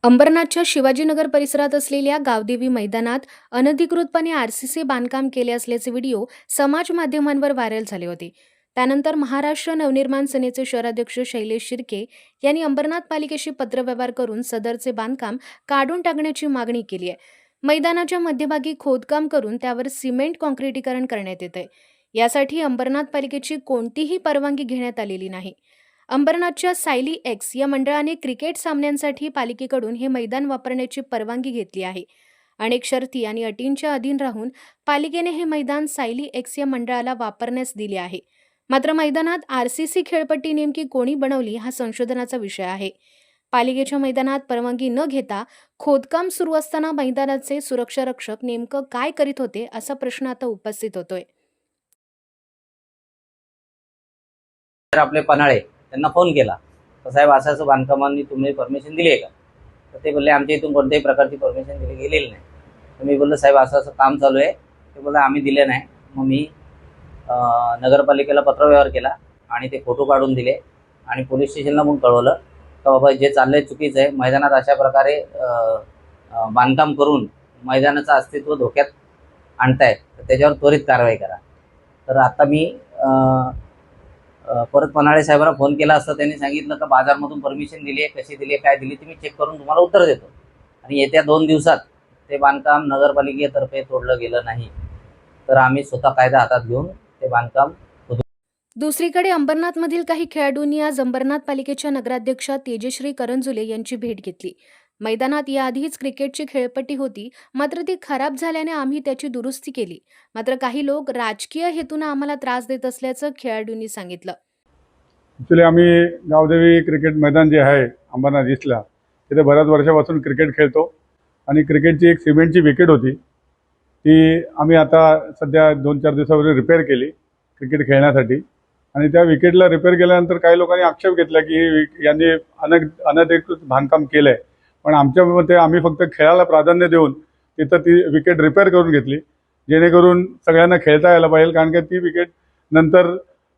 अंबरनाथच्या शिवाजीनगर परिसरात असलेल्या गावदेवी मैदानात अनधिकृतपणे आरसीसी बांधकाम केले असल्याचे व्हिडिओ समाज माध्यमांवर व्हायरल झाले होते. त्यानंतर महाराष्ट्र नवनिर्माण सेनेचे शहराध्यक्ष शैलेश शिर्के यांनी अंबरनाथ पालिकेशी पत्रव्यवहार करून सदरचे बांधकाम काढून टाकण्याची मागणी केली आहे. मैदानाच्या मध्यभागी खोदकाम करून त्यावर सिमेंट काँक्रिटीकरण करण्यात येते. यासाठी अंबरनाथ पालिकेची कोणतीही परवानगी घेण्यात आलेली नाही. अंबरनाथच्या सायली एक्स या मंडळाने क्रिकेट सामन्यांसाठी पालिकेकडून हे मैदान वापरण्याची परवानगी घेतली आहे. अनेक शर्ती आणि अटींच्या अधीन राहून पालिकेने हे मैदान सायली एक्स या मंडळाला वापरण्यास दिले आहे. मात्र मैदानात आरसीसी खेळपट्टी नेमकी कोणी बनवली हा संशोधनाचा विषय आहे. पालिकेच्या मैदानात परवानगी न घेता खोदकाम सुरू असताना मैदानाचे सुरक्षारक्षक नेमकं काय करीत होते असा प्रश्न आता उपस्थित होतोय. तर आपले पन्हाळे त्यांना फोन केला तर साहेब असं बांधकामांनी तुम्ही परमिशन दिली आहे का? तर ते बोलले आमच्या इथून कोणत्याही प्रकारची परमिशन दिली गेलेली नाही. तर मी बोललो साहेब असं काम चालू आहे. ते बोलले आम्ही दिले नाही. मग मी नगरपालिकेला पत्रव्यवहार केला आणि ते फोटो काढून दिले आणि पोलीस स्टेशनला मग कळवलं की बाबा जे चाललंय चुकीचं आहे. मैदानात अशा प्रकारे बांधकाम करून मैदानाचं अस्तित्व धोक्यात आणतायत तर त्याच्यावर त्वरित कारवाई करा. तर आता मी परत पन्हाळे साहेबांना फोन केला असता त्यांनी सांगितलं की बाजारमधून परमिशन दिली आहे, कशी दिली आहे, काय दिली ती मी चेक करून तुम्हाला उत्तर देतो. आणि येत्या 2 दिवसात ते बांधकाम नगरपालिकेतर्फे तोडलं गेलं नाही तर आम्ही स्वतः कायदा हातात घेऊन ते बांधकाम. दुसरीकडे अंबरनाथमधील काही खेळाडूंनी आज अंबरनाथ पालिकेच्या नगराध्यक्षा तेजश्री करंजुले यांची भेट घेतली. मैदानात याआधीच क्रिकेटची खेळपट्टी होती, मात्र ती खराब झाल्याने आम्ही त्याची दुरुस्ती केली. मात्र काही लोक राजकीय हेतूने आम्हाला त्रास देत असल्याचं खेळाडूंनी सांगितलं. ॲक्च्युली आम्ही गावदेवी क्रिकेट मैदान जे आहे अंबरनाथ ईस्टला तिथे बऱ्याच वर्षापासून क्रिकेट खेळतो आणि क्रिकेटची एक सिमेंटची विकेट होती ती आम्ही आता सध्या 2-4 दिवसापूर्वी रिपेअर केली क्रिकेट खेळण्यासाठी. आणि त्या विकेटला रिपेअर केल्यानंतर काही लोकांनी आक्षेप घेतला की यांनी अनधिकृत बांधकाम केलं आहे. पण आमच्या मते आम्ही फक्त खेळाला प्राधान्य देऊन तिथं ती विकेट रिपेअर करून घेतली जेणेकरून सगळ्यांना खेळता यायला पाहिजे. कारण की ती विकेट नंतर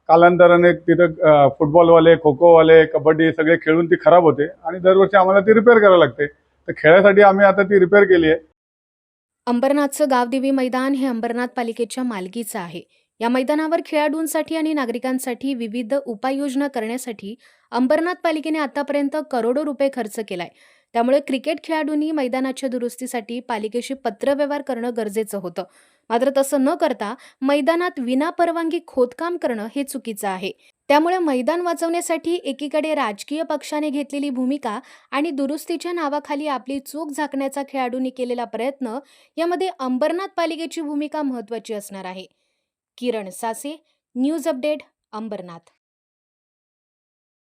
कालांतराने तिथं फुटबॉलवाले, खो खोवाले, कबड्डी सगळे खेळून ती खराब होते आणि दरवर्षी आम्हाला ती रिपेअर करावी लागते. तर खेळासाठी आम्ही आता ती रिपेअर केली आहे. अंबरनाथचं गावदेवी मैदान हे अंबरनाथ पालिकेच्या मालकीचं आहे. या मैदानावर खेळाडूंसाठी आणि नागरिकांसाठी विविध उपाययोजना करण्यासाठी अंबरनाथ पालिकेने आतापर्यंत करोडो रुपये खर्च केलाय. त्यामुळे क्रिकेट खेळाडूंनी मैदानाच्या दुरुस्तीसाठी पालिकेशी पत्रव्यवहार करणं गरजेचं होतं. मात्र तसं न करता मैदानात विनापरवानगी खोदकाम करणं हे चुकीचं आहे. त्यामुळे मैदान वाचवण्यासाठी एकीकडे राजकीय पक्षाने घेतलेली भूमिका आणि दुरुस्तीच्या नावाखाली आपली चूक झाकण्याचा खेळाडूंनी केलेला प्रयत्न यामध्ये अंबरनाथ पालिकेची भूमिका महत्त्वाची असणार आहे. किरण सासे, न्यूज अपडेट, अंबरनाथ.